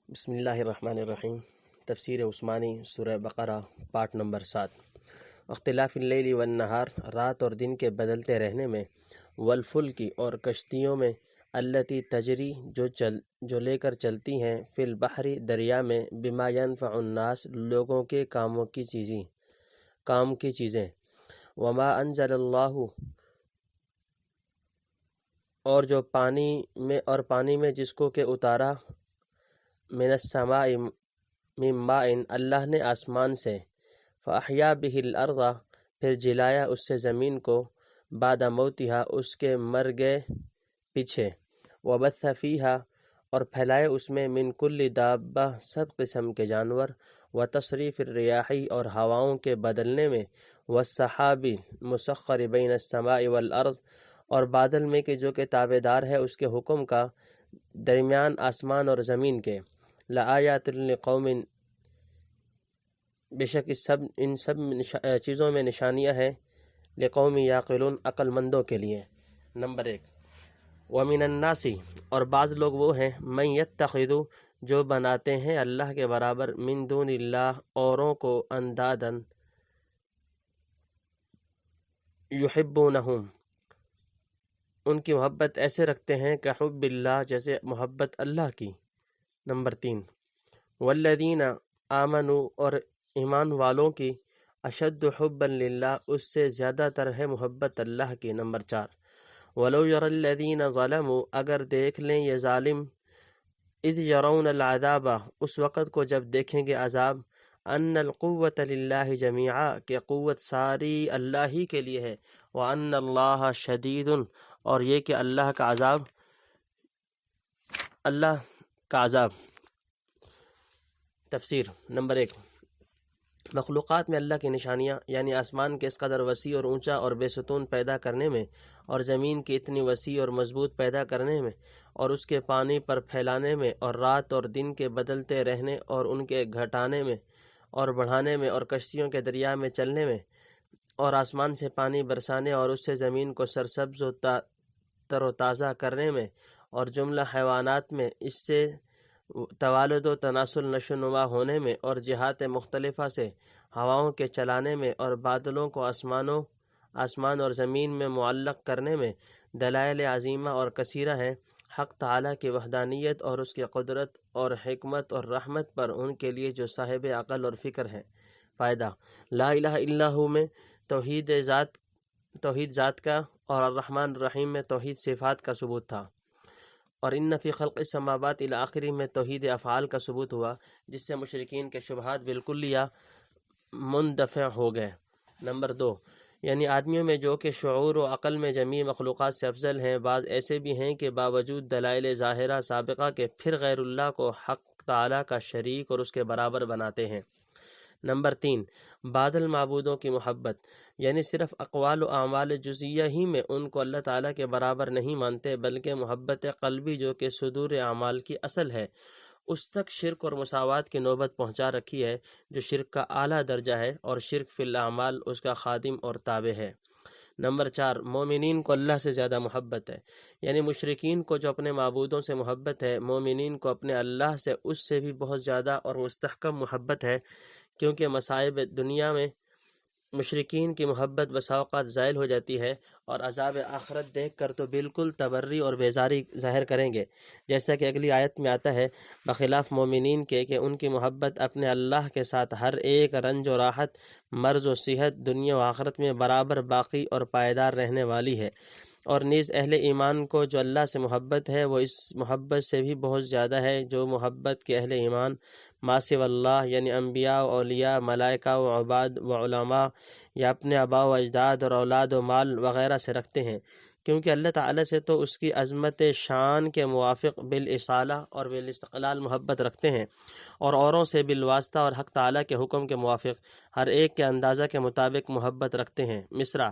بسم اللہ الرحمن الرحیم۔ تفسیر عثمانی سورہ بقرہ پارٹ نمبر 7۔ اختلاف اللیل والنہار، رات اور دن کے بدلتے رہنے میں، والفلک اور کشتیوں میں، التی تجری جو لے کر چلتی ہیں، فی البحر دریا میں، بما ینفع الناس لوگوں کے کام کی چیزیں، وما انزل اللہ اور جو پانی میں جس کو کہ اتارا، من السماء من ماء اللہ نے آسمان سے، فاحیا بہ الارض پھر جلایا اس سے زمین کو، بعد موتہا اس کے مر گئے پیچھے، وبث فیہا اور پھیلائے اس میں، من کل دابہ سب قسم کے جانور، وتصریف الریاح اور ہواؤں کے بدلنے میں، والسحاب مسخر بین السماء والارض اور بادل میں کہ جو کہ تابع دار ہے اس کے حکم کا درمیان آسمان اور زمین کے، لآیات لقوم بے شک ان سب چیزوں میں نشانیاں ہیں، لقوم یعقلون عقل مندوں کے لیے۔ نمبر 1، ومن الناس اور بعض لوگ وہ ہیں، من یتخذ جو بناتے ہیں اللہ کے برابر، من دون اللہ اوروں کو، اندادن یحبونہم ان کی محبت ایسے رکھتے ہیں کہ حب اللہ جیسے محبت اللہ کی۔ نمبر 3، والذین آمنوا اور ایمان والوں کی، اشد حبا للہ اس سے زیادہ تر ہے محبت اللہ کی۔ نمبر 4، ولو یری الذین ظلموا اگر دیکھ لیں یہ ظالم، اذ یرون العذاب اس وقت کو جب دیکھیں گے عذاب، ان القوۃ للہ جمیعا کہ قوت ساری اللہ ہی کے لیے ہے، وان اللہ شدید اور یہ کہ اللہ کا عذاب۔ تفسیر۔ نمبر 1، مخلوقات میں اللہ کی نشانیاں، یعنی آسمان کے اس قدر وسیع اور اونچا اور بے ستون پیدا کرنے میں، اور زمین کی اتنی وسیع اور مضبوط پیدا کرنے میں، اور اس کے پانی پر پھیلانے میں، اور رات اور دن کے بدلتے رہنے اور ان کے گھٹانے میں اور بڑھانے میں، اور کشتیوں کے دریا میں چلنے میں، اور آسمان سے پانی برسانے اور اس سے زمین کو سرسبز و تر و تازہ کرنے میں، اور جملہ حیوانات میں اس سے توالد و تناسل نشو نما ہونے میں، اور جہات مختلفہ سے ہواؤں کے چلانے میں، اور بادلوں کو آسمان اور زمین میں معلق کرنے میں، دلائل عظیمہ اور کثیرہ ہیں حق تعالیٰ کی وحدانیت اور اس کی قدرت اور حکمت اور رحمت پر ان کے لیے جو صاحب عقل اور فکر ہیں۔ فائدہ، لا الہ الا ہو میں توحید ذات کا، اور الرحمن الرحیم میں توحید صفات کا ثبوت تھا، اور ان فی خلق السماوات الی آخری میں توحید افعال کا ثبوت ہوا، جس سے مشرکین کے شبہات بالکل مندفع ہو گئے۔ نمبر 2، یعنی آدمیوں میں جو کہ شعور و عقل میں جمیع مخلوقات سے افضل ہیں، بعض ایسے بھی ہیں کہ باوجود دلائل ظاہرہ سابقہ کے پھر غیر اللہ کو حق تعالیٰ کا شریک اور اس کے برابر بناتے ہیں۔ نمبر 3، بادل معبودوں کی محبت، یعنی صرف اقوال و اعمال جزیہ ہی میں ان کو اللہ تعالیٰ کے برابر نہیں مانتے، بلکہ محبت قلبی جو کہ صدور اعمال کی اصل ہے، اس تک شرک اور مساوات کی نوبت پہنچا رکھی ہے، جو شرک کا اعلیٰ درجہ ہے، اور شرک فی الاعمال اس کا خادم اور تابع ہے۔ نمبر 4، مومنین کو اللہ سے زیادہ محبت ہے، یعنی مشرکین کو جو اپنے معبودوں سے محبت ہے، مومنین کو اپنے اللہ سے اس سے بھی بہت زیادہ اور مستحکم محبت ہے، کیونکہ مصائب دنیا میں مشرکین کی محبت بسا اوقات زائل ہو جاتی ہے، اور عذاب آخرت دیکھ کر تو بالکل تبری اور بیزاری ظاہر کریں گے، جیسا کہ اگلی آیت میں آتا ہے، بخلاف مومنین کے کہ ان کی محبت اپنے اللہ کے ساتھ ہر ایک رنج و راحت، مرض و صحت، دنیا و آخرت میں برابر باقی اور پائیدار رہنے والی ہے، اور نیز اہل ایمان کو جو اللہ سے محبت ہے وہ اس محبت سے بھی بہت زیادہ ہے جو محبت کے اہل ایمان ما سوی اللہ، یعنی انبیاء و اولیاء، ملائکہ و عباد و علماء، یا اپنے آباء و اجداد اور اولاد و مال وغیرہ سے رکھتے ہیں، کیونکہ اللہ تعالیٰ سے تو اس کی عظمت شان کے موافق بالاصالہ اور بالاستقلال محبت رکھتے ہیں، اور اوروں سے بالواسطہ اور حق تعالیٰ کے حکم کے موافق ہر ایک کے اندازہ کے مطابق محبت رکھتے ہیں۔ مصرع،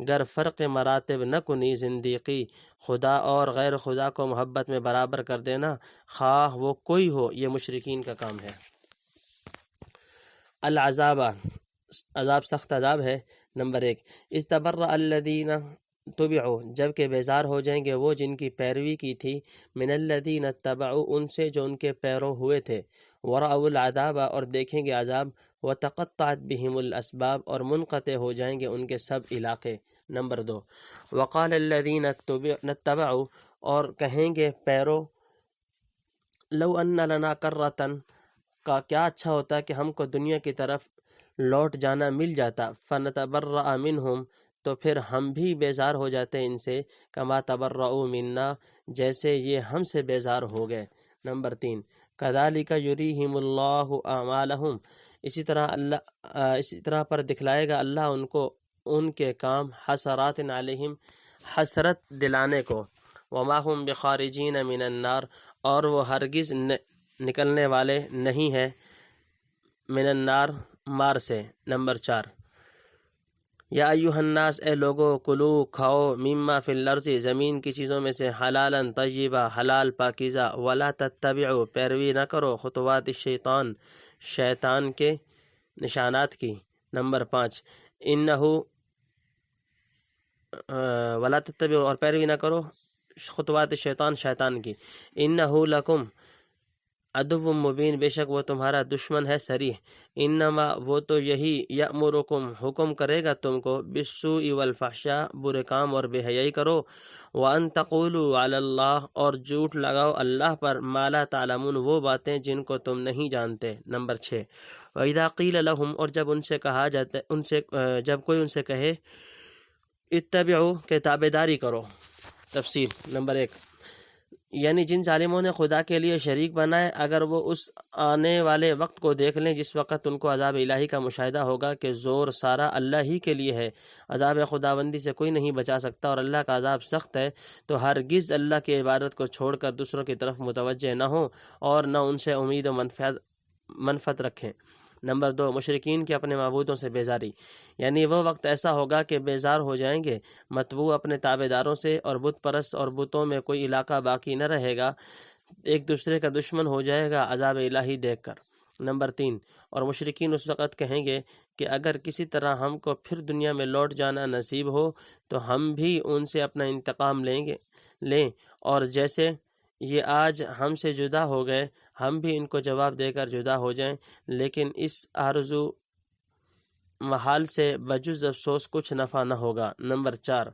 گر فرق مراتب نہ کنی زندیقی، خدا اور غیر خدا کو محبت میں برابر کر دینا، خواہ وہ کوئی ہو، یہ مشرکین کا کام ہے۔ العذاب، عذاب سخت عذاب ہے۔ نمبر 1، استبرأ الذین تبعوا جب کہ بیزار ہو جائیں گے وہ جن کی پیروی کی تھی، من الذین اتبعوا ان سے جو ان کے پیرو ہوئے تھے، ورأوا العذاب اور دیکھیں گے عذاب، وتقطعت بہم الاسباب اور منقطع ہو جائیں گے ان کے سب علاقے۔ نمبر 2، وقال الذین اتبعوا اور کہیں گے پیرو، لو ان لنا کرۃ کا کیا اچھا ہوتا کہ ہم کو دنیا کی طرف لوٹ جانا مل جاتا، فنتبرأ منہم تو پھر ہم بھی بیزار ہو جاتے ان سے، کما تبرؤوا منا جیسے یہ ہم سے بیزار ہو گئے۔ نمبر 3، کذالک یریہم اللہ اعمالہم اسی طرح پر دکھلائے گا اللہ ان کو ان کے کام، حسرات علیہم حسرت دلانے کو، وما ہم بخارجین من النار اور وہ ہرگز نکلنے والے نہیں ہیں من النار مار سے۔ نمبر 4، یا ایہا الناس اے لوگو، کلو کھاؤ، مما فی الارض زمین کی چیزوں میں سے، حلالا طیبا حلال پاکیزہ، ولا تتبعوا پیروی نہ کرو، خطوات الشیطان شیطان کے نشانات کی۔ نمبر 5، انہو ولا تتبعوا اور پیروی نہ کرو خطوات شیطان شیطان کی، انہو لکم عدو مبین بے شک وہ تمہارا دشمن ہے صریح، انما وہ تو یہی یأمرکم حکم کرے گا تم کو، بالسوء والفحشاء برے کام اور بے حیائی کرو، وان تقولوا علی اللہ اور جھوٹ لگاؤ اللہ پر، ما لا تعلمون وہ باتیں جن کو تم نہیں جانتے۔ نمبر 6، وَإِذَا قِيلَ لَهُمْ اور جب ان سے کہا جاتا جب کوئی ان سے کہے، اتبعوا کہ تابعداری کرو۔ تفسیر۔ نمبر 1، یعنی جن ظالموں نے خدا کے لیے شریک بنائے، اگر وہ اس آنے والے وقت کو دیکھ لیں جس وقت ان کو عذاب الہی کا مشاہدہ ہوگا کہ زور سارا اللہ ہی کے لیے ہے، عذاب خداوندی سے کوئی نہیں بچا سکتا اور اللہ کا عذاب سخت ہے، تو ہرگز اللہ کی عبادت کو چھوڑ کر دوسروں کی طرف متوجہ نہ ہوں اور نہ ان سے امید و منفعت رکھیں۔ نمبر 2، مشرکین کی اپنے معبودوں سے بیزاری، یعنی وہ وقت ایسا ہوگا کہ بیزار ہو جائیں گے متبوع اپنے تابع داروں سے، اور بت پرست اور بتوں میں کوئی علاقہ باقی نہ رہے گا، ایک دوسرے کا دشمن ہو جائے گا عذاب الہی دیکھ کر۔ نمبر 3، اور مشرکین اس وقت کہیں گے کہ اگر کسی طرح ہم کو پھر دنیا میں لوٹ جانا نصیب ہو تو ہم بھی ان سے اپنا انتقام لیں، اور جیسے یہ آج ہم سے جدا ہو گئے ہم بھی ان کو جواب دے کر جدا ہو جائیں، لیکن اس آرزو محال سے بجز افسوس کچھ نفع نہ ہوگا۔ نمبر 4،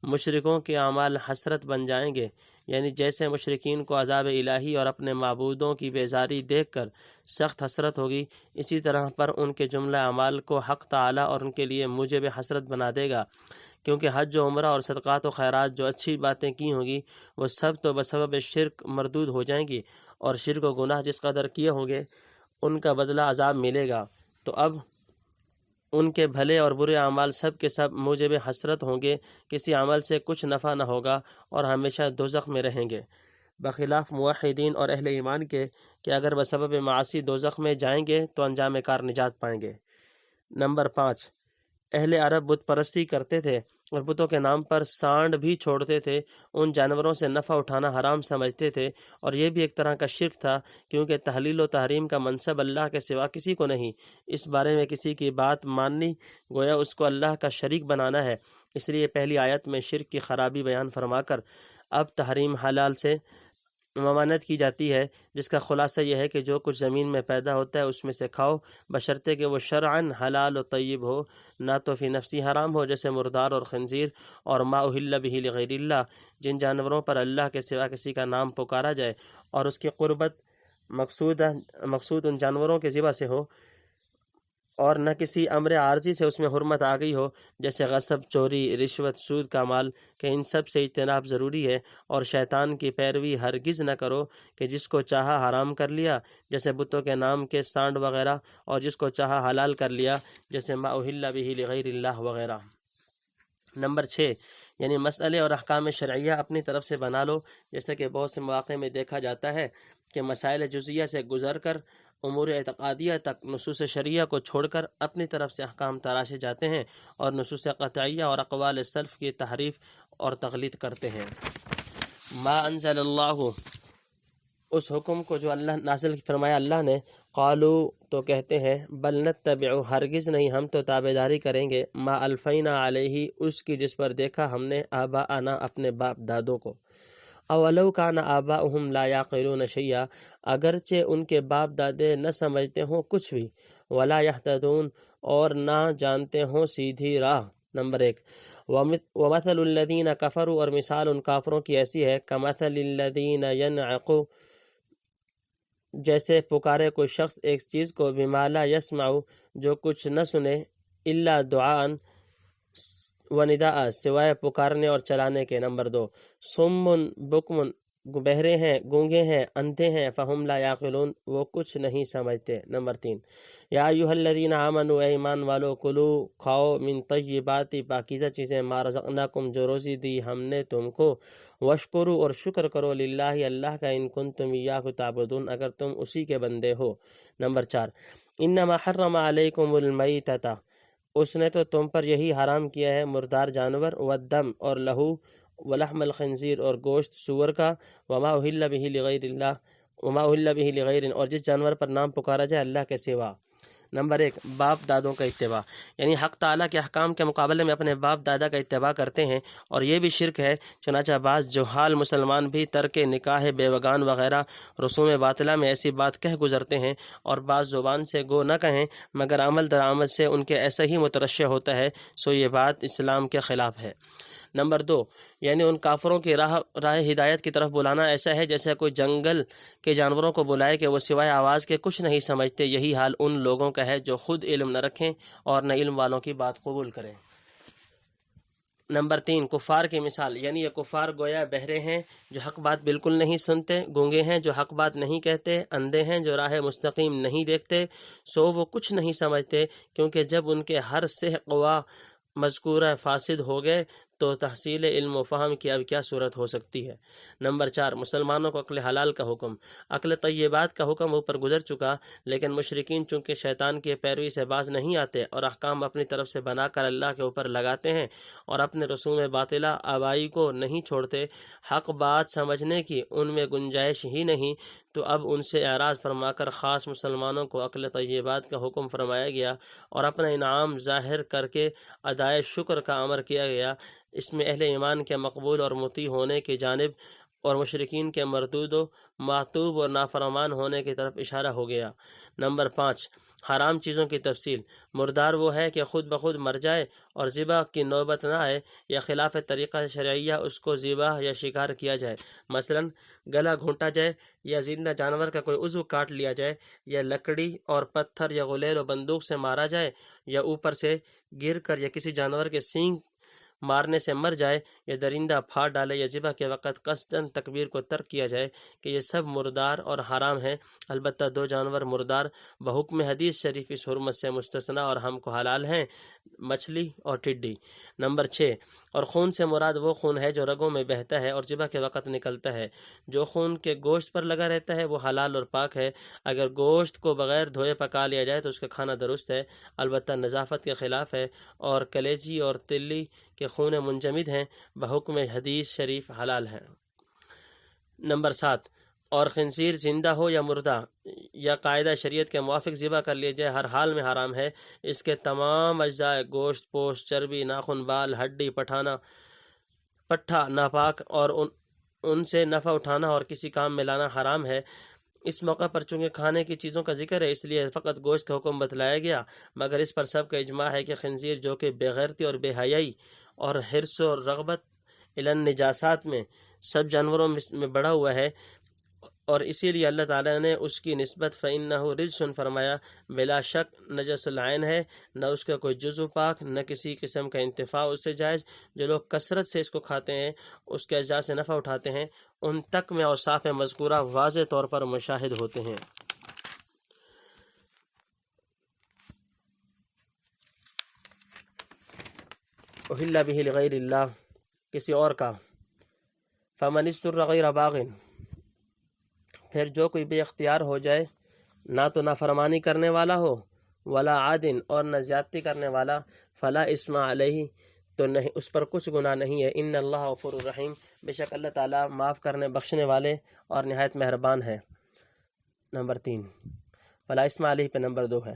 مشرکوں کے اعمال حسرت بن جائیں گے، یعنی جیسے مشرکین کو عذاب الہی اور اپنے معبودوں کی بیزاری دیکھ کر سخت حسرت ہوگی، اسی طرح پر ان کے جملہ اعمال کو حق تعالی اور ان کے لیے موجب حسرت بنا دے گا، کیونکہ حج و عمرہ اور صدقات و خیرات جو اچھی باتیں کی ہوں گی وہ سب تو بسبب شرک مردود ہو جائیں گی، اور شرک و گناہ جس قدر کیے ہوں گے ان کا بدلہ عذاب ملے گا، تو اب ان کے بھلے اور برے اعمال سب کے سب موجب حسرت ہوں گے، کسی عمل سے کچھ نفع نہ ہوگا اور ہمیشہ دوزخ میں رہیں گے، بخلاف موحدین اور اہل ایمان کے کہ اگر بسبب معاصی دوزخ میں جائیں گے تو انجام کار نجات پائیں گے۔ نمبر 5، اہل عرب بت پرستی کرتے تھے اور بتوں کے نام پر سانڈ بھی چھوڑتے تھے، ان جانوروں سے نفع اٹھانا حرام سمجھتے تھے، اور یہ بھی ایک طرح کا شرک تھا، کیونکہ تحلیل و تحریم کا منصب اللہ کے سوا کسی کو نہیں، اس بارے میں کسی کی بات ماننی گویا اس کو اللہ کا شریک بنانا ہے، اس لیے پہلی آیت میں شرک کی خرابی بیان فرما کر اب تحریم حلال سے ممانعت کی جاتی ہے، جس کا خلاصہ یہ ہے کہ جو کچھ زمین میں پیدا ہوتا ہے اس میں سے کھاؤ، بشرطے کہ وہ شرعاً حلال و طیب ہو، نہ تو فی نفسی حرام ہو جیسے مردار اور خنزیر، اور ما اہل بہ لغیر اللہ جن جانوروں پر اللہ کے سوا کسی کا نام پکارا جائے اور اس کی قربت مقصود ان جانوروں کے ذبح سے ہو، اور نہ کسی امر عارضی سے اس میں حرمت آ گئی ہو جیسے غصب، چوری، رشوت، سود کا مال، کہ ان سب سے اجتناب ضروری ہے، اور شیطان کی پیروی ہرگز نہ کرو کہ جس کو چاہا حرام کر لیا جیسے بتوں کے نام کے سانڈ وغیرہ، اور جس کو چاہا حلال کر لیا جیسے ما اہل بہ لغیر اللہ وغیرہ۔ نمبر 6، یعنی مسئلے اور احکام شرعیہ اپنی طرف سے بنا لو، جیسے کہ بہت سے مواقع میں دیکھا جاتا ہے کہ مسائل جزیہ سے گزر کر امور اعتقادیہ تک نصوص شرعیہ کو چھوڑ کر اپنی طرف سے احکام تراشے جاتے ہیں اور نصوص قطعیہ اور اقوال سلف کی تحریف اور تقلید کرتے ہیں۔ ما انزل اللہ اس حکم کو جو اللہ نازل فرمایا اللہ نے، قالو تو کہتے ہیں، بل نتبع ہرگز نہیں، ہم تو تابعداری کریں گے، ما الفینا علیہ اس کی جس پر دیکھا ہم نے، آباءنا اپنے باپ دادوں کو، اولو کان آباؤہم لا یعقلون شیئا اگرچہ ان کے باپ دادے نہ سمجھتے ہوں کچھ بھی، ولا یہتدون اور نہ جانتے ہوں سیدھی راہ۔ نمبر 1، ومثل الذین کفروا اور مثال ان کافروں کی ایسی ہے، کمثل الذین ینعق جیسے پکارے کوئی شخص ایک چیز کو، بما لا یسمع جو کچھ نہ سنے، الا دعاء و نداء سوائے پکارنے اور چلانے کے۔ نمبر 2، صم بکم بہرے ہیں، گونگے ہیں، اندھے ہیں، فہم لا یعقلون وہ کچھ نہیں سمجھتے۔ نمبر 3، یا ایھا الذین آمنوا اے ایمان والو، کلو کھاؤ، من طیبات پاکیزہ چیزیں، ما رزقناکم جو روزی دی ہم نے تم کو، وشکرو اور شکر کرو، للہ اللہ کا، ان کنتم ایاہ تعبدون اگر تم اسی کے بندے ہو۔ نمبر 4، انما حرم علیکم المیتۃ اس نے تو تم پر یہی حرام کیا ہے مردار جانور، والدم اور لہو، ولحم الخنزیر اور گوشت سور کا، وما اہل بہ لغیر اللہ وما اہل بہ لغیر اور جس جانور پر نام پکارا جائے اللہ کے سوا۔ نمبر 1، باپ دادوں کا اتباع، یعنی حق تعالیٰ کے احکام کے مقابلے میں اپنے باپ دادا کا اتباع کرتے ہیں، اور یہ بھی شرک ہے۔ چنانچہ بعض جہال مسلمان بھی ترک نکاح بیوگان وغیرہ رسوم باطلہ میں ایسی بات کہہ گزرتے ہیں، اور بعض زبان سے گو نہ کہیں مگر عمل درآمد سے ان کے ایسا ہی مترشح ہوتا ہے، سو یہ بات اسلام کے خلاف ہے۔ نمبر 2، یعنی ان کافروں کی راہ ہدایت کی طرف بلانا ایسا ہے جیسے کوئی جنگل کے جانوروں کو بلائے کہ وہ سوائے آواز کے کچھ نہیں سمجھتے، یہی حال ان لوگوں کا ہے جو خود علم نہ رکھیں اور نہ علم والوں کی بات قبول کریں۔ نمبر 3، کفار کی مثال، یعنی یہ کفار گویا بہرے ہیں جو حق بات بالکل نہیں سنتے، گونگے ہیں جو حق بات نہیں کہتے، اندھے ہیں جو راہ مستقیم نہیں دیکھتے، سو وہ کچھ نہیں سمجھتے، کیونکہ جب ان کے ہر سہ قوا مذکورہ فاسد ہو گئے تو تحصیل علم و فہم کی اب کیا صورت ہو سکتی ہے۔ نمبر 4، مسلمانوں کو عقل حلال کا حکم، عقل طیبات کا حکم اوپر گزر چکا، لیکن مشرکین چونکہ شیطان کی پیروی سے باز نہیں آتے اور احکام اپنی طرف سے بنا کر اللہ کے اوپر لگاتے ہیں اور اپنے رسوم باطلہ آبائی کو نہیں چھوڑتے، حق بات سمجھنے کی ان میں گنجائش ہی نہیں، تو اب ان سے اعراض فرما کر خاص مسلمانوں کو عقل طیبات کا حکم فرمایا گیا اور اپنا انعام ظاہر کر کے ادائے شکر کا امر کیا گیا۔ اس میں اہل ایمان کے مقبول اور مطیع ہونے کی جانب اور مشرکین کے مردود و معتوب اور نافرمان ہونے کی طرف اشارہ ہو گیا۔ نمبر 5، حرام چیزوں کی تفصیل، مردار وہ ہے کہ خود بخود مر جائے اور ذبح کی نوبت نہ آئے یا خلاف طریقہ شرعیہ اس کو ذبح یا شکار کیا جائے، مثلا گلا گھونٹا جائے یا زندہ جانور کا کوئی عضو کاٹ لیا جائے یا لکڑی اور پتھر یا غلیل و بندوق سے مارا جائے یا اوپر سے گر کر یا کسی جانور کے سینگ مارنے سے مر جائے یا درندہ پھاڑ ڈالے یا ذبح کے وقت قصداً تکبیر کو ترک کیا جائے کہ یہ سب مردار اور حرام ہیں، البتہ 2 جانور مردار بحکم حدیث شریف اس حرمت سے مستثنی اور ہم کو حلال ہیں، مچھلی اور ٹڈی۔ نمبر 6، اور خون سے مراد وہ خون ہے جو رگوں میں بہتا ہے اور ذبح کے وقت نکلتا ہے، جو خون کے گوشت پر لگا رہتا ہے وہ حلال اور پاک ہے، اگر گوشت کو بغیر دھوئے پکا لیا جائے تو اس کا کھانا درست ہے، البتہ نظافت کے خلاف ہے، اور کلیجی اور تلی کے خون منجمد ہیں، بحکم حدیث شریف حلال ہیں۔ نمبر 7، اور خنزیر زندہ ہو یا مردہ یا قاعدہ شریعت کے موافق ذبح کر لیا جائے ہر حال میں حرام ہے، اس کے تمام اجزاء گوشت، پوست، چربی، ناخن، بال، ہڈی، پٹھا ناپاک اور ان سے نفع اٹھانا اور کسی کام میں لانا حرام ہے۔ اس موقع پر چونکہ کھانے کی چیزوں کا ذکر ہے اس لیے فقط گوشت کا حکم بتلایا گیا، مگر اس پر سب کا اجماع ہے کہ خنزیر جو کہ بے غیرتی اور بے حیائی اور حرص و رغبت الی النجاسات میں سب جانوروں میں بڑھا ہوا ہے، اور اسی لیے اللہ تعالیٰ نے اس کی نسبت فَإِنَّهُ رِجْسٌ فرمایا، بلا شک نجس العین ہے، نہ اس کا کوئی جزو پاک، نہ کسی قسم کا انتفاع اس سے جائز۔ جو لوگ کثرت سے اس کو کھاتے ہیں، اس کے اجزاء سے نفع اٹھاتے ہیں، ان تک میں اوصاف مذکورہ واضح طور پر مشاہد ہوتے ہیں۔ احل بہ لغیر اللہ، کسی اور کا، فمن اضطر غیر باغ، پھر جو کوئی بے اختیار ہو جائے، نہ تو نافرمانی کرنے والا ہو، ولا عادن اور نہ زیادتی کرنے والا، فلا اسم علیہ، تو نہیں اس پر کچھ گناہ نہیں ہے۔ ان اللہ غفور الرحیم، بے شک اللہ تعالیٰ معاف کرنے بخشنے والے اور نہایت مہربان ہے۔ نمبر 3 فلا اسم علیہ پہ نمبر 2 ہے۔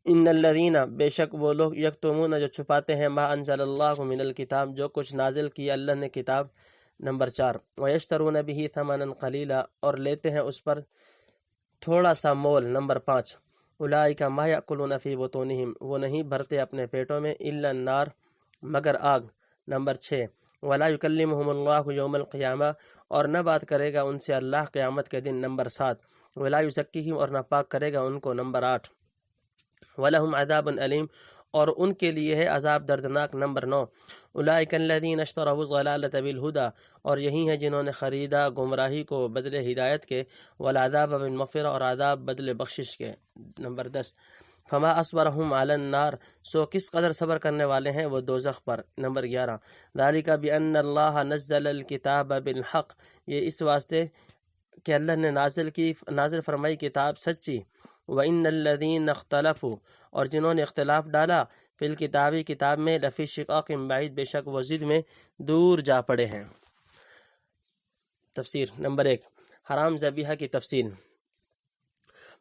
ان الذین، بے شک وہ لوگ، یکتمون جو چھپاتے ہیں، ما انزل اللہ من الکتاب، جو کچھ نازل کیا اللہ نے کتاب۔ نمبر 4 ویشترون بہ ثمنا قلیلا، اور لیتے ہیں اس پر تھوڑا سا مول۔ نمبر 5 اولئک ما یأکلون فی بطونہم، وہ نہیں بھرتے اپنے پیٹوں میں، الا النار، مگر آگ۔ نمبر 6 ولا یکلمہم اللہ یوم القیامہ، اور نہ بات کرے گا ان سے اللہ قیامت کے دن۔ نمبر 7 ولا یزکیہم، اور نہ پاک کرے گا ان کو۔ نمبر 8 وَلَهُمْ عَذَابٌ علیم، اور ان کے لیے ہے عذاب دردناک۔ نمبر 9 اولئک الذین اشتروا الضلالۃ بالہدی، اور یہی ہیں جنہوں نے خریدا گمراہی کو بدلے ہدایت کے، والعذاب بالمغفرہ، اور عذاب بدلے بخشش کے۔ نمبر 10 فما اصبرہم علی النار، سو کس قدر صبر کرنے والے ہیں وہ دوزخ پر۔ نمبر 11 ذالک بان اللہ نزل الکتاب بالحق، یہ اس واسطے کہ اللہ نے نازل فرمائی کتاب سچی۔ وَإِنَّ الَّذِينَ اخْتَلَفُوا، اور جنہوں نے اختلاف ڈالا، فی الکتاب، کتاب میں، لفی شقاق بعید، بے شک وہ ضد میں دور جا پڑے ہیں۔ تفسیر۔ نمبر 1 حرام ذبیحہ کی تفصیل۔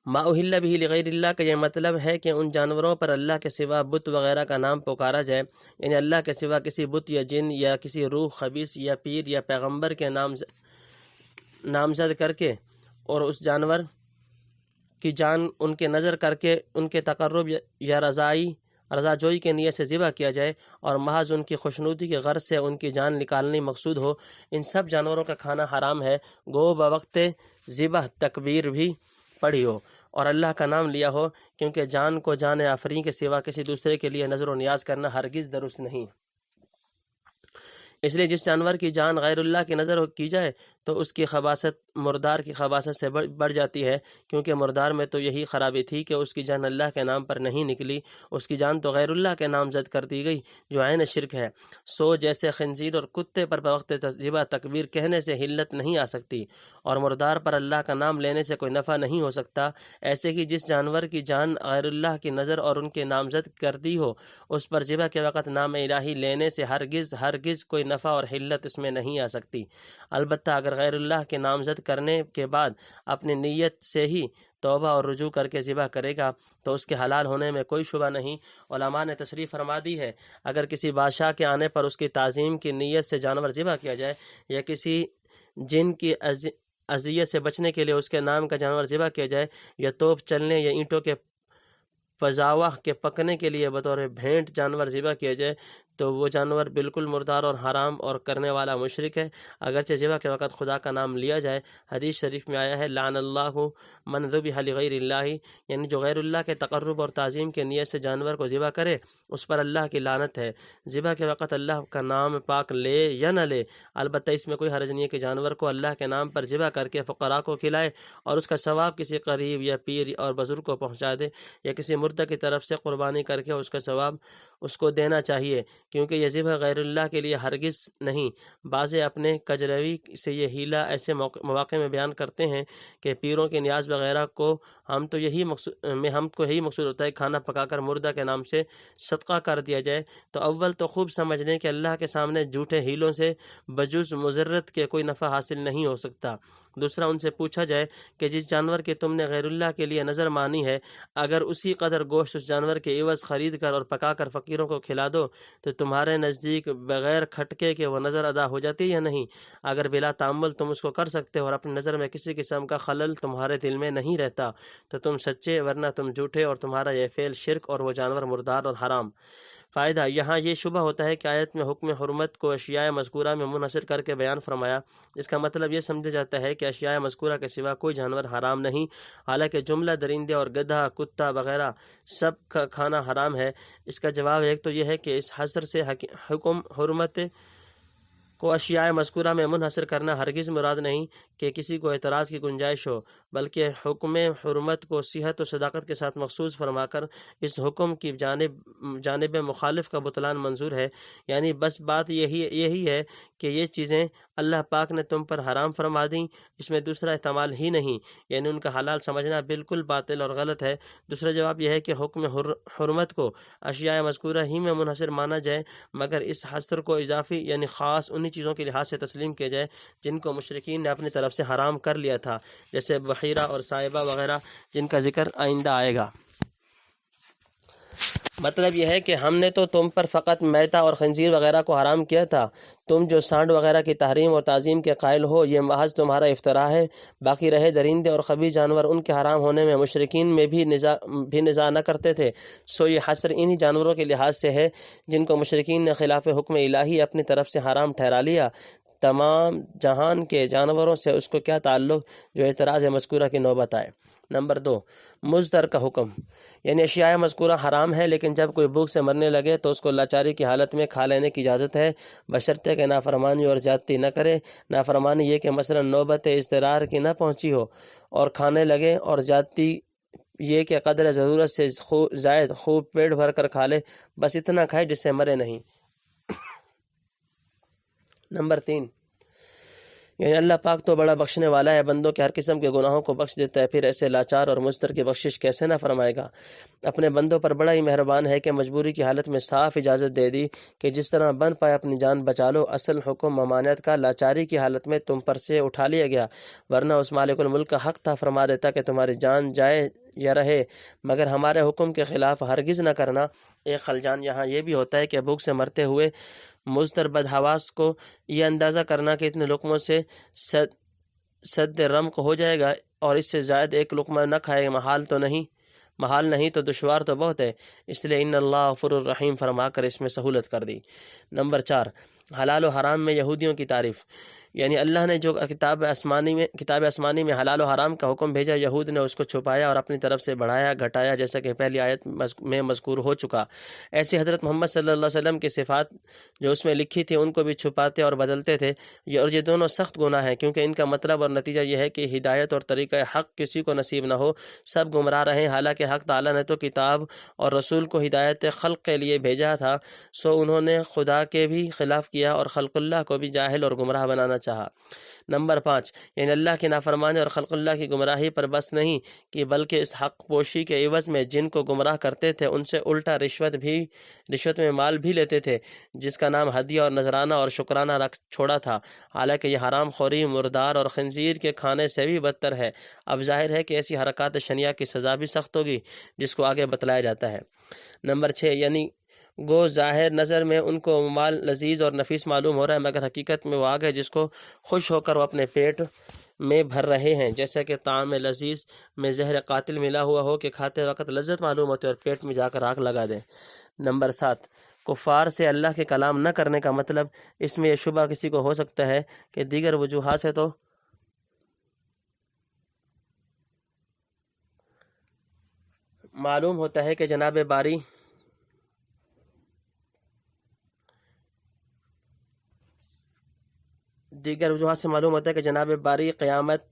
ما اہل بہ لغیر اللہ کا یہ مطلب ہے کہ ان جانوروں پر اللہ کے سوا بت وغیرہ کا نام پکارا جائے، یعنی اللہ کے سوا کسی بت یا جن یا کسی روح خبیث یا پیر یا پیغمبر کے نامزد کر کے، اور اس جانور کی جان ان کے نظر کر کے ان کے تقرب یا رضا جوئی کے نیت سے ذبح کیا جائے، اور محض ان کی خوشنودی کی غرض سے ان کی جان نکالنی مقصود ہو، ان سب جانوروں کا کھانا حرام ہے، گو بوقت ذبح تکبیر بھی پڑھی ہو اور اللہ کا نام لیا ہو، کیونکہ جان کو جان آفرین کے سوا کسی دوسرے کے لیے نظر و نیاز کرنا ہرگز درست نہیں۔ اس لیے جس جانور کی جان غیر اللہ کی نظر کی جائے تو اس کی خباثت مردار کی خباثت سے بڑھ جاتی ہے، کیونکہ مردار میں تو یہی خرابی تھی کہ اس کی جان اللہ کے نام پر نہیں نکلی، اس کی جان تو غیر اللہ کے نام زد کر دی گئی، جو عین شرک ہے۔ سو جیسے خنزیر اور کتے پر بوقت ذبح تکبیر کہنے سے حلت نہیں آ سکتی، اور مردار پر اللہ کا نام لینے سے کوئی نفع نہیں ہو سکتا، ایسے ہی جس جانور کی جان غیر اللہ کی نظر اور ان کے نامزد کر دی ہو، اس پر ذبح کے وقت نام الہی لینے سے ہرگز کوئی نفع اور حلت اس میں نہیں آ سکتی۔ البتہ اگر غیر اللہ کے نامزد کرنے کے بعد اپنی نیت سے ہی توبہ اور رجوع کر کے ذبح کرے گا تو اس کے حلال ہونے میں کوئی شبہ نہیں۔ علماء نے تصریح فرما دی ہے، اگر کسی بادشاہ کے آنے پر اس کی تعظیم کی نیت سے جانور ذبح کیا جائے، یا کسی جن کی اذیت سے بچنے کے لیے اس کے نام کا جانور ذبح کیا جائے، یا توپ چلنے یا اینٹوں کے پزاوہ کے پکنے کے لیے بطور بھینٹ جانور ذبح کیا جائے، تو وہ جانور بالکل مردار اور حرام اور کرنے والا مشرک ہے، اگرچہ ذبح کے وقت خدا کا نام لیا جائے۔ حدیث شریف میں آیا ہے، لعن اللہ من ذبح لغیر اللہ، یعنی جو غیر اللہ کے تقرب اور تعظیم کے نیت سے جانور کو ذبح کرے اس پر اللہ کی لعنت ہے۔ ذبح کے وقت اللہ کا نام پاک لے یا نہ لے، البتہ اس میں کوئی حرج نہیں کہ جانور کو اللہ کے نام پر ذبح کر کے فقراء کو کھلائے اور اس کا ثواب کسی قریب یا پیر اور بزرگ کو پہنچا دے، یا کسی مردہ کی طرف سے قربانی کر کے اس کا ثواب اس کو دینا چاہیے، کیونکہ یہ ذبح غیر اللہ کے لیے ہرگز نہیں۔ بعض اپنے کجروی سے یہ حیلہ ایسے مواقع میں بیان کرتے ہیں کہ پیروں کے نیاز وغیرہ کو ہم کو یہی مقصود ہوتا ہے کھانا پکا کر مردہ کے نام سے صدقہ کر دیا جائے، تو اول تو خوب سمجھ لیں کہ اللہ کے سامنے جھوٹے حیلوں سے بجز مضرت کے کوئی نفع حاصل نہیں ہو سکتا۔ دوسرا، ان سے پوچھا جائے کہ جس جانور کی تم نے غیر اللہ کے لیے نظر مانی ہے، اگر اسی قدر گوشت اس جانور کے عوض خرید کر اور پکا کر فقیروں کو کھلا دو تو تمہارے نزدیک بغیر کھٹکے کے وہ نظر ادا ہو جاتی یا نہیں؟ اگر بلا تعمل تم اس کو کر سکتے ہو اور اپنی نظر میں کسی قسم کا خلل تمہارے دل میں نہیں رہتا تو تم سچے، ورنہ تم جھوٹے، اور تمہارا یہ فعل شرک اور وہ جانور مردار اور حرام۔ فائدہ، یہاں یہ شبہ ہوتا ہے کہ آیت میں حکم حرمت کو اشیاء مذکورہ میں منحصر کر کے بیان فرمایا، اس کا مطلب یہ سمجھا جاتا ہے کہ اشیاء مذکورہ کے سوا کوئی جانور حرام نہیں، حالانکہ جملہ درندے اور گدھا، کتا وغیرہ سب کا کھانا حرام ہے۔ اس کا جواب ایک تو یہ ہے کہ اس حصر سے حکم حرمت کو اشیاء مذکورہ میں منحصر کرنا ہرگز مراد نہیں کہ کسی کو اعتراض کی گنجائش ہو، بلکہ حکم حرمت کو صحت و صداقت کے ساتھ مخصوص فرما کر اس حکم کی جانب مخالف کا بطلان منظور ہے۔ یعنی بس بات یہی ہے کہ یہ چیزیں اللہ پاک نے تم پر حرام فرما دیں، اس میں دوسرا احتمال ہی نہیں، یعنی ان کا حلال سمجھنا بالکل باطل اور غلط ہے۔ دوسرا جواب یہ ہے کہ حکم حرمت کو اشیاء مذکورہ ہی میں منحصر مانا جائے، مگر اس حصر کو اضافی یعنی خاص انہی چیزوں کے لحاظ سے تسلیم کیا جائے جن کو مشرکین نے اپنی طرف سے حرام کر لیا تھا، جیسے بحیرہ اور سائبہ وغیرہ، جن کا ذکر آئندہ آئے گا۔ مطلب یہ ہے کہ ہم نے تو تم پر فقط میتہ اور خنزیر وغیرہ کو حرام کیا تھا، تم جو سانڈ وغیرہ کی تحریم اور تعظیم کے قائل ہو یہ محض تمہارا افطرا ہے۔ باقی رہے درندے اور خبیث جانور، ان کے حرام ہونے میں مشرکین میں بھی نزاع نہ کرتے تھے، سو یہ حصر انہی جانوروں کے لحاظ سے ہے جن کو مشرکین نے خلاف حکم الہی اپنی طرف سے حرام ٹھہرا لیا۔ تمام جہان کے جانوروں سے اس کو کیا تعلق جو اعتراض مذکورہ کی نوبت آئے۔ نمبر 2، مضطر کا حکم، یعنی اشیاء مذکورہ حرام ہے لیکن جب کوئی بھوک سے مرنے لگے تو اس کو لاچاری کی حالت میں کھا لینے کی اجازت ہے، بشرطے کہ نافرمانی اور زیادتی نہ کرے۔ نافرمانی یہ کہ مثلا نوبت اضطرار کی نہ پہنچی ہو اور کھانے لگے، اور زیادتی یہ کہ قدر ضرورت سے زائد خوب پیٹ بھر کر کھا لے، بس اتنا کھائے جس سے مرے نہیں۔ نمبر 3، یعنی اللہ پاک تو بڑا بخشنے والا ہے، بندوں کے ہر قسم کے گناہوں کو بخش دیتا ہے، پھر ایسے لاچار اور مضطر کی بخشش کیسے نہ فرمائے گا۔ اپنے بندوں پر بڑا ہی مہربان ہے کہ مجبوری کی حالت میں صاف اجازت دے دی کہ جس طرح بن پائے اپنی جان بچا لو۔ اصل حکم ممانعت کا لاچاری کی حالت میں تم پر سے اٹھا لیا گیا، ورنہ اس مالک الملک کا حق تھا فرما دیتا کہ تمہاری جان جائے یا رہے، مگر ہمارے حکم کے خلاف ہرگز نہ کرنا۔ ایک خلجان یہاں یہ بھی ہوتا ہے کہ بھوک سے مرتے ہوئے مضطر بدحواس کو یہ اندازہ کرنا کہ اتنے لقموں سے سد رمق ہو جائے گا اور اس سے زائد ایک لقمہ نہ کھائے، محال نہیں تو دشوار تو بہت ہے، اس لیے ان اللہ غفور الرحیم فرما کر اس میں سہولت کر دی۔ نمبر 4، حلال و حرام میں یہودیوں کی تعریف، یعنی اللہ نے جو کتاب آسمانی میں حلال و حرام کا حکم بھیجا، یہود نے اس کو چھپایا اور اپنی طرف سے بڑھایا گھٹایا، جیسا کہ پہلی آیت میں مذکور ہو چکا۔ ایسے حضرت محمد صلی اللہ علیہ وسلم کی صفات جو اس میں لکھی تھی ان کو بھی چھپاتے اور بدلتے تھے، اور یہ دونوں سخت گناہ ہیں، کیونکہ ان کا مطلب اور نتیجہ یہ ہے کہ ہدایت اور طریقہ حق کسی کو نصیب نہ ہو، سب گمراہ رہیں، حالانکہ حق تعالیٰ نے تو کتاب اور رسول کو ہدایت خلق کے لیے بھیجا تھا، سو انہوں نے خدا کے بھی خلاف کیا اور خلق اللہ کو بھی جاہل اور گمراہ بنانا چاہا۔ نمبر 5، یعنی اللہ کی نافرمانی اور خلق اللہ کی گمراہی پر بس نہیں کہ بلکہ اس حق پوشی کے عوض میں جن کو گمراہ کرتے تھے ان سے الٹا رشوت میں مال بھی لیتے تھے، جس کا نام ہدیہ اور نذرانہ اور شکرانہ رکھ چھوڑا تھا، حالانکہ یہ حرام خوری مردار اور خنزیر کے کھانے سے بھی بدتر ہے۔ اب ظاہر ہے کہ ایسی حرکات شنیعہ کی سزا بھی سخت ہوگی، جس کو آگے بتلایا جاتا ہے۔ نمبر 6، یعنی گو ظاہر نظر میں ان کو مال لذیذ اور نفیس معلوم ہو رہا ہے، مگر حقیقت میں وہ آگ ہے جس کو خوش ہو کر وہ اپنے پیٹ میں بھر رہے ہیں، جیسا کہ طعام لذیذ میں زہر قاتل ملا ہوا ہو کہ کھاتے وقت لذت معلوم ہوتے اور پیٹ میں جا کر آگ لگا دیں۔ نمبر 7، کفار سے اللہ کے کلام نہ کرنے کا مطلب، اس میں یہ شبہ کسی کو ہو سکتا ہے کہ دیگر وجوہات سے تو معلوم ہوتا ہے کہ جناب باری قیامت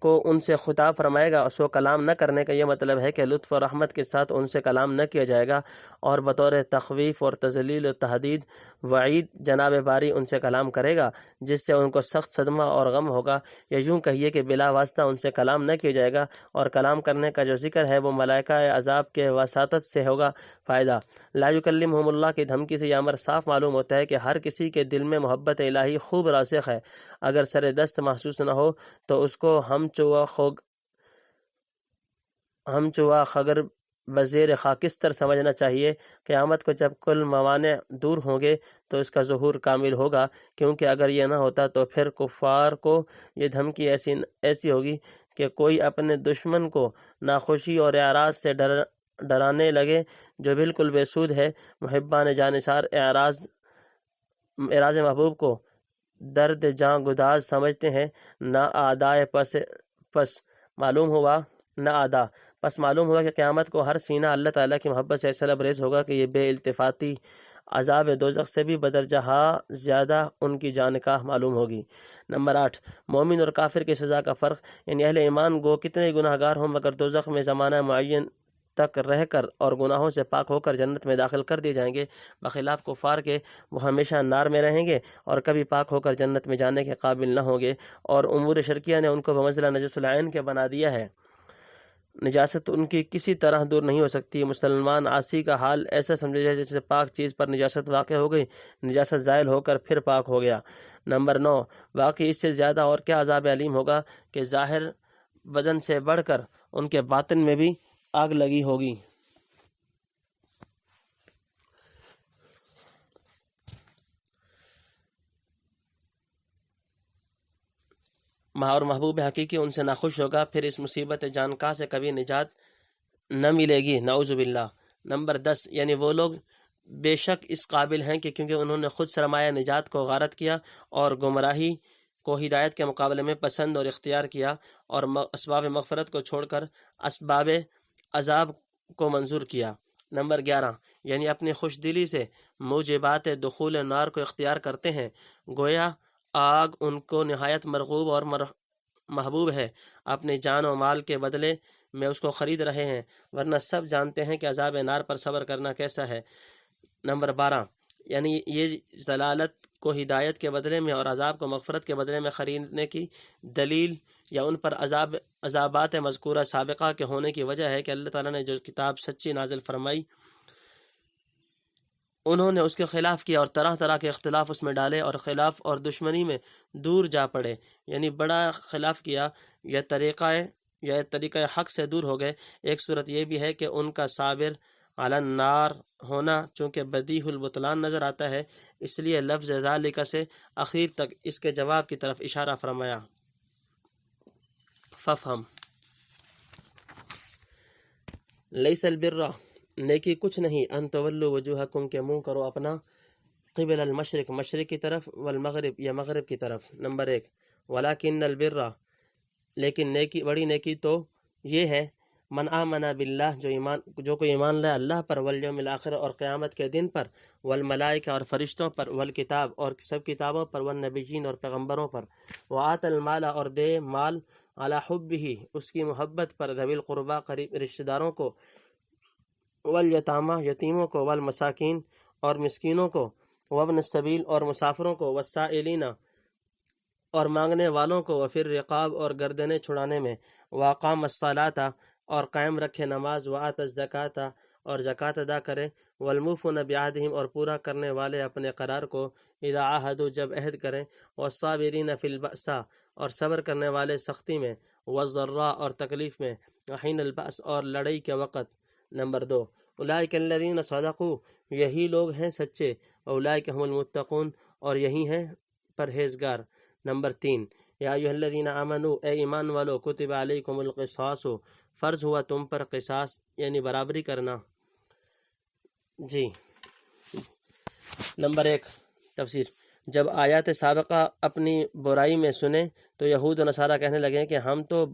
کو ان سے خطاب فرمائے گا، سو کلام نہ کرنے کا یہ مطلب ہے کہ لطف و رحمت کے ساتھ ان سے کلام نہ کیا جائے گا، اور بطور تخویف اور تذلیل و تحدید وعید جناب باری ان سے کلام کرے گا، جس سے ان کو سخت صدمہ اور غم ہوگا، یا یوں کہیے کہ بلا واسطہ ان سے کلام نہ کیا جائے گا، اور کلام کرنے کا جو ذکر ہے وہ ملائکہ عذاب کے وساطت سے ہوگا۔ فائدہ، لا یکلمہم اللہ کی دھمکی سے یہ امر صاف معلوم ہوتا ہے کہ ہر کسی کے دل میں محبت الہی خوب راسخ ہے، اگر سر دست محسوس نہ ہو تو اس کو ہم چوا خگر بزیر خاکستر سمجھنا چاہیے۔ قیامت کو جب کل موانع دور ہوں گے تو اس کا ظہور کامل ہوگا، کیونکہ اگر یہ نہ ہوتا تو پھر کفار کو یہ دھمکی ایسی ہوگی کہ کوئی اپنے دشمن کو ناخوشی اور اعراض سے ڈرانے لگے، جو بالکل بے سود ہے۔ محبان جانثار اعراض محبوب کو درد جاں گداز سمجھتے ہیں، نہ اعدائے پس معلوم ہوا نہ ادا۔ پس معلوم ہوا کہ قیامت کو ہر سینہ اللہ تعالیٰ کی محبت سے ایسا لبریز ہوگا کہ یہ بے التفاتی عذاب دوزخ سے بھی بدرجہ زیادہ ان کی جانکاہ معلوم ہوگی۔ نمبر 8، مومن اور کافر کی سزا کا فرق، یعنی اہل ایمان گو کتنے گناہ گار ہوں مگر دوزخ میں زمانہ معین تک رہ کر اور گناہوں سے پاک ہو کر جنت میں داخل کر دیے جائیں گے، بخلاف کفار کے وہ ہمیشہ نار میں رہیں گے اور کبھی پاک ہو کر جنت میں جانے کے قابل نہ ہوں گے، اور امور شرکیہ نے ان کو بمنزلہ نجس العین کے بنا دیا ہے۔ نجاست ان کی کسی طرح دور نہیں ہو سکتی۔ مسلمان عاصی کا حال ایسا سمجھے جائے جیسے پاک چیز پر نجاست واقع ہو گئی، نجاست زائل ہو کر پھر پاک ہو گیا۔ نمبر 9، واقعی اس سے زیادہ اور کیا عذاب علیم ہوگا کہ ظاہر بدن سے بڑھ کر ان کے باطن میں بھی آگ لگی ہوگی۔ اور محبوب حقیقی ان سے ناخوش ہوگا، پھر اس مصیبت جانکاہ سے کبھی نجات نہ ملے گی، نعوذ باللہ۔ نمبر 10، یعنی وہ لوگ بے شک اس قابل ہیں کہ کیونکہ انہوں نے خود سرمایہ نجات کو غارت کیا اور گمراہی کو ہدایت کے مقابلے میں پسند اور اختیار کیا، اور اسباب مغفرت کو چھوڑ کر اسباب عذاب کو منظور کیا۔ نمبر 11، یعنی اپنی خوش دلی سے موجبات دخول نار کو اختیار کرتے ہیں، گویا آگ ان کو نہایت مرغوب اور محبوب ہے، اپنی جان و مال کے بدلے میں اس کو خرید رہے ہیں، ورنہ سب جانتے ہیں کہ عذاب نار پر صبر کرنا کیسا ہے۔ نمبر 12، یعنی یہ ضلالت کو ہدایت کے بدلے میں اور عذاب کو مغفرت کے بدلے میں خریدنے کی دلیل یا ان پر عذابات مذکورہ سابقہ کے ہونے کی وجہ ہے کہ اللہ تعالیٰ نے جو کتاب سچی نازل فرمائی انہوں نے اس کے خلاف کیا اور طرح طرح کے اختلاف اس میں ڈالے اور خلاف اور دشمنی میں دور جا پڑے، یعنی بڑا خلاف کیا یا طریقہ حق سے دور ہو گئے۔ ایک صورت یہ بھی ہے کہ ان کا صابر علی النار ہونا چونکہ بدیہہ البطلان نظر آتا ہے، اس لیے لفظ ذالک سے اخیر تک اس کے جواب کی طرف اشارہ فرمایا۔ ففہم لیس البر، نیکی کچھ نہیں، ان تولوا وجوہکم کہ منہ کرو اپنا قبل المشرق، مشرق کی طرف، والمغرب یا مغرب کی طرف۔ نمبر 1، ولکن البر، لیکن نیکی، بڑی نیکی تو یہ ہے، من آمن باللہ، جو کوئی ایمان لائے اللہ پر، والیوم الآخر اور قیامت کے دن پر، والملائکہ اور فرشتوں پر، والکتاب اور سب کتابوں پر، والنبیین اور پیغمبروں پر، وآت المال اور دے مال، علی حبہ اس کی محبت پر، ذوی القربہ قریب رشتہ داروں کو، والیتامہ یتیموں کو، والمساکین اور مسکینوں کو، وابن السبیل اور مسافروں کو، والسائلین اور مانگنے والوں کو، وفی الرقاب اور گردنیں چھڑانے میں، واقام الصلاۃ اور قائم رکھے نماز، وآت الزکاۃ اور زکوٰۃ ادا کرے، والموفون بعہدہم اور پورا کرنے والے اپنے قرار کو، اذا عاہدوا جب عہد کریں، والصابرین فی البأساء اور صبر کرنے والے سختی میں، والضراء اور تکلیف میں، وحین البأس اور لڑائی کے وقت۔ نمبر 2، اولئک الذین صدقوا، یہی لوگ ہیں سچے، اولئک هم المتقون اور یہی ہیں پرہیزگار۔ نمبر 3، یا ایھا الذین آمنوا، اے ایمان والو، کتب علیکم القصاص، فرض ہوا تم پر قصاص یعنی برابری کرنا۔ جی، نمبر 1 تفسیر۔ جب آیات سابقہ اپنی برائی میں سنے تو یہود و نصارہ کہنے لگے کہ ہم میں تو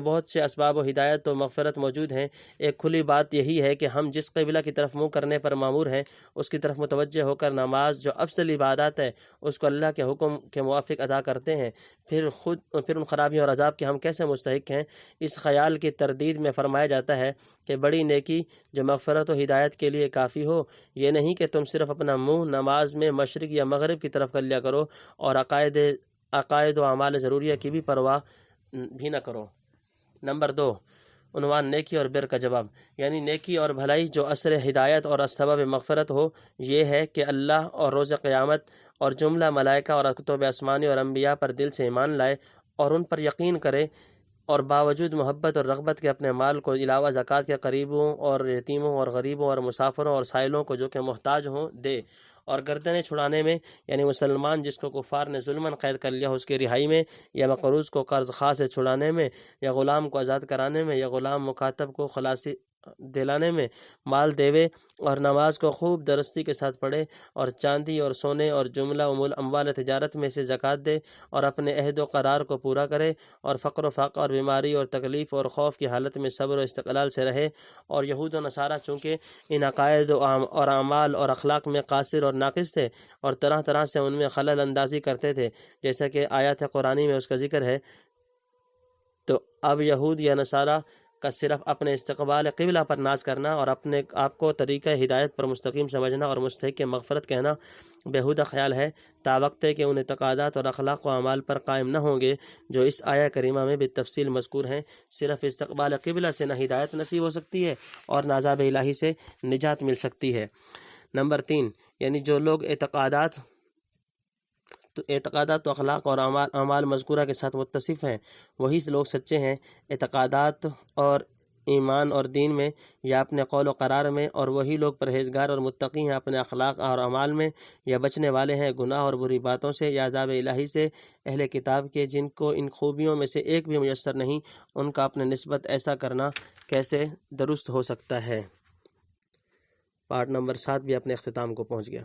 بہت سے اسباب و ہدایت و مغفرت موجود ہیں، ایک کھلی بات یہی ہے کہ ہم جس قبلہ کی طرف منہ کرنے پر مامور ہیں اس کی طرف متوجہ ہو کر نماز جو افضل عبادات ہے اس کو اللہ کے حکم کے موافق ادا کرتے ہیں، پھر ان خرابیوں اور عذاب کے ہم کیسے مستحق ہیں۔ اس خیال کی تردید میں فرمایا جاتا ہے کہ بڑی نیکی جو مغفرت و ہدایت کے لیے کافی ہو، یہ نہیں کہ تم صرف اپنا منہ نماز میں مشرق یا مغرب کی طرف کر لیا کرو اور عقائد و اعمال ضروریہ کی بھی پرواہ بھی نہ کرو۔ نمبر 2، عنوان نیکی اور بر کا جواب، یعنی نیکی اور بھلائی جو اثر ہدایت اور سبب مغفرت ہو، یہ ہے کہ اللہ اور روز قیامت اور جملہ ملائکہ اور کتب آسمانی اور انبیاء پر دل سے ایمان لائے اور ان پر یقین کرے، اور باوجود محبت اور رغبت کے اپنے مال کو علاوہ زکوٰۃ کے قریبوں اور یتیموں اور غریبوں اور مسافروں اور سائلوں کو جو کہ محتاج ہوں دے، اور گردنیں چھڑانے میں، یعنی مسلمان جس کو کفار نے ظلماً قید کر لیا اس کی رہائی میں، یا مقروض کو قرض خواہ سے چھڑانے میں، یا غلام کو آزاد کرانے میں، یا غلام مکاتب کو دلانے میں مال دیوے اور نماز کو خوب درستی کے ساتھ پڑھے اور چاندی اور سونے اور جملہ اموال تجارت میں سے زکوٰۃ دے اور اپنے عہد و قرار کو پورا کرے اور فقر و فاقہ اور بیماری اور تکلیف اور خوف کی حالت میں صبر و استقلال سے رہے۔ اور یہود و نصارہ چونکہ ان عقائد اور اعمال اور اخلاق میں قاصر اور ناقص تھے اور طرح طرح سے ان میں خلل اندازی کرتے تھے، جیسا کہ آیات قرآنی میں اس کا ذکر ہے، تو اب یہود یا نصارہ کا صرف اپنے استقبال قبلہ پر ناز کرنا اور اپنے آپ کو طریقہ ہدایت پر مستقیم سمجھنا اور مستحق مغفرت کہنا بیہودہ خیال ہے، تاوقت کہ ان اعتقادات اور اخلاق و اعمال پر قائم نہ ہوں گے جو اس آیہ کریمہ میں بالتفصیل مذکور ہیں۔ صرف استقبال قبلہ سے نہ ہدایت نصیب ہو سکتی ہے اور نہ عذاب الہی سے نجات مل سکتی ہے۔ نمبر 3، یعنی جو لوگ اعتقادات و اخلاق اور اعمال مذکورہ کے ساتھ متصف ہیں وہی لوگ سچے ہیں۔ اعتقادات اور ایمان اور دین میں یا اپنے قول و قرار میں، اور وہی لوگ پرہیزگار اور متقی ہیں اپنے اخلاق اور اعمال میں، یا بچنے والے ہیں گناہ اور بری باتوں سے یا عذاب الہی سے۔ اہل کتاب کے جن کو ان خوبیوں میں سے ایک بھی میسر نہیں، ان کا اپنے نسبت ایسا کرنا کیسے درست ہو سکتا ہے؟ پارٹ نمبر 7 بھی اپنے اختتام کو پہنچ گیا۔